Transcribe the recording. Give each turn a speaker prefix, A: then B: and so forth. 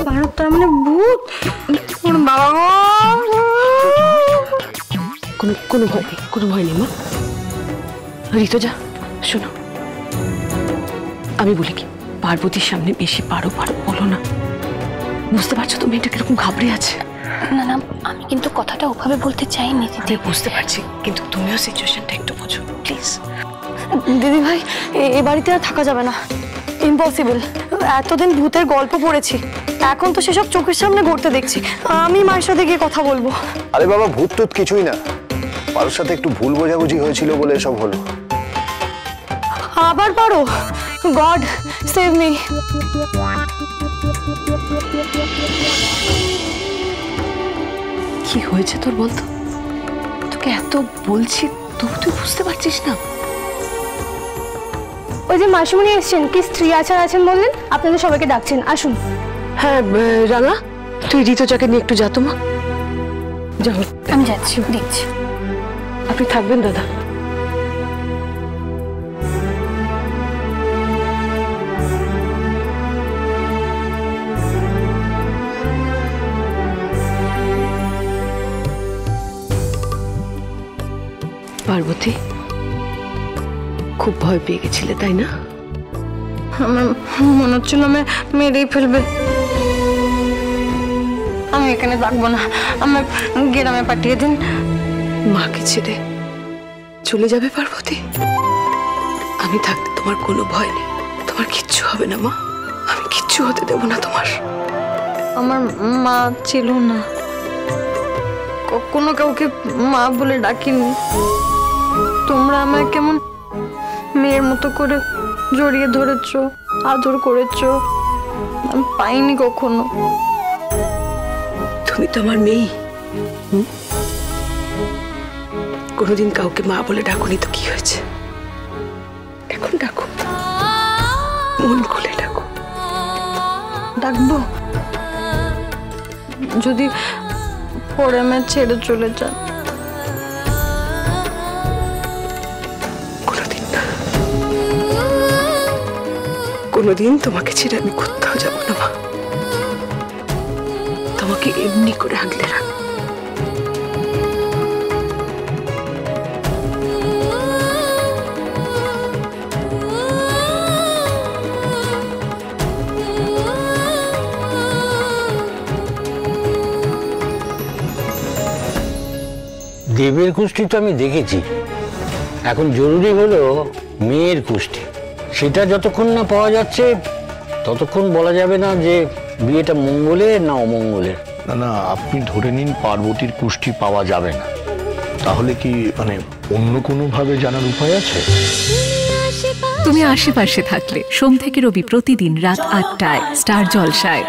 A: পারো তার মানে ভূত? বাবা কোনো ভয় নেই মা। ঋতুজা শোনো, আমি বলি কি, পার্বতীর সামনে বেশি পারো বলো না। বুঝতে পারছো তো মেয়েটা কিরকম ঘাবড়ে আছে?
B: না না, আমি কিন্তু কথাটা ওভাবে বলতে চাইনি দিদি।
A: বুঝতে পারছি, কিন্তু তুমিও সিচুয়েশনটা একটু বোঝো প্লিজ।
C: দিদি ভাই, এ বাড়িতে আর থাকা যাবে না, ইম্পসিবল। এতদিন ভূতের গল্প পড়েছি, এখন তো সেসব চোখের সামনে ঘটতে দেখছি। আমি মায়ের সাথে গিয়ে কথা বলবো।
D: আরে বাবা, ভূত টুত কিছুই না, পারোর সাথে একটু ভুল বোঝাবুঝি হয়েছিল বলে এসব হলো।
C: আবার পারো? God save me.
A: কি হয়েছে তোর বলতো? তোকে এত বলছি তবু তুই বুঝতে পারছিস না?
E: ওই যে মাসিমণি এসছেন, কি স্ত্রী আচার আছেন বললেন, আপনাদের সবাইকে ডাকছেন, আসুন।
A: হ্যাঁ রাঙা, তুই ঋতুজাকে নিয়ে একটু যা তো মা। যাও,
B: আমি যাচ্ছি, দেখছি।
A: আপনি থাকবেন দাদা? পার্বতী, খুব ভয় পেয়ে গেছিলে তাই না?
C: আমার মনে হচ্ছিল মেরেই ফেলবে। আমি এখানে থাকবো না, আমার গ্রামে পাঠিয়ে দিন।
A: মাকে ছেড়ে চলে যাবে পার্বতী? আমি থাকতে তোমার কোনো ভয় নেই, তোমার কিচ্ছু হবে না মা, আমি কিচ্ছু হতে দেব না তোমার।
C: আমার মা ছিল না, কখনো কাউকে মা বলে ডাকিনি। তোমরা আমায় কেমন মেয়ের মতো করে জড়িয়ে ধরেছ, আদর করেছ, আমি পাইনি কখনো।
A: তুমি তো আমার মেয়ে, কোনোদিন কাউকে মা বলে ডাকুনি তো কি হয়েছে? এখন ডাকো, মন খুলে ডাকো।
C: ডাকবো? যদি পরে আমায় ছেড়ে চলে যান?
A: কোনোদিন না, কোনোদিন তোমাকে ছেড়ে আমি কোথাও যাব না মা, তোমাকে এমনি করে আগলে রাখবো।
F: দেবের কুষ্টি তো আমি দেখেছি, এখন জরুরি হলো মেয়ের কুষ্টি। সেটা যতক্ষণ না পাওয়া যাচ্ছে ততক্ষণ বলা যাবে না যে বিয়েটা মঙ্গলের না অমঙ্গলের।
D: না না, আপনি ধরে নিন পার্বতীর কুষ্টি পাওয়া যাবে না, তাহলে কি মানে অন্য কোনো ভাবে জানার উপায় আছে?
G: তুমি আশেপাশে থাকলে সোম থেকে রবি প্রতিদিন রাত ৮টায় স্টার জলসায়।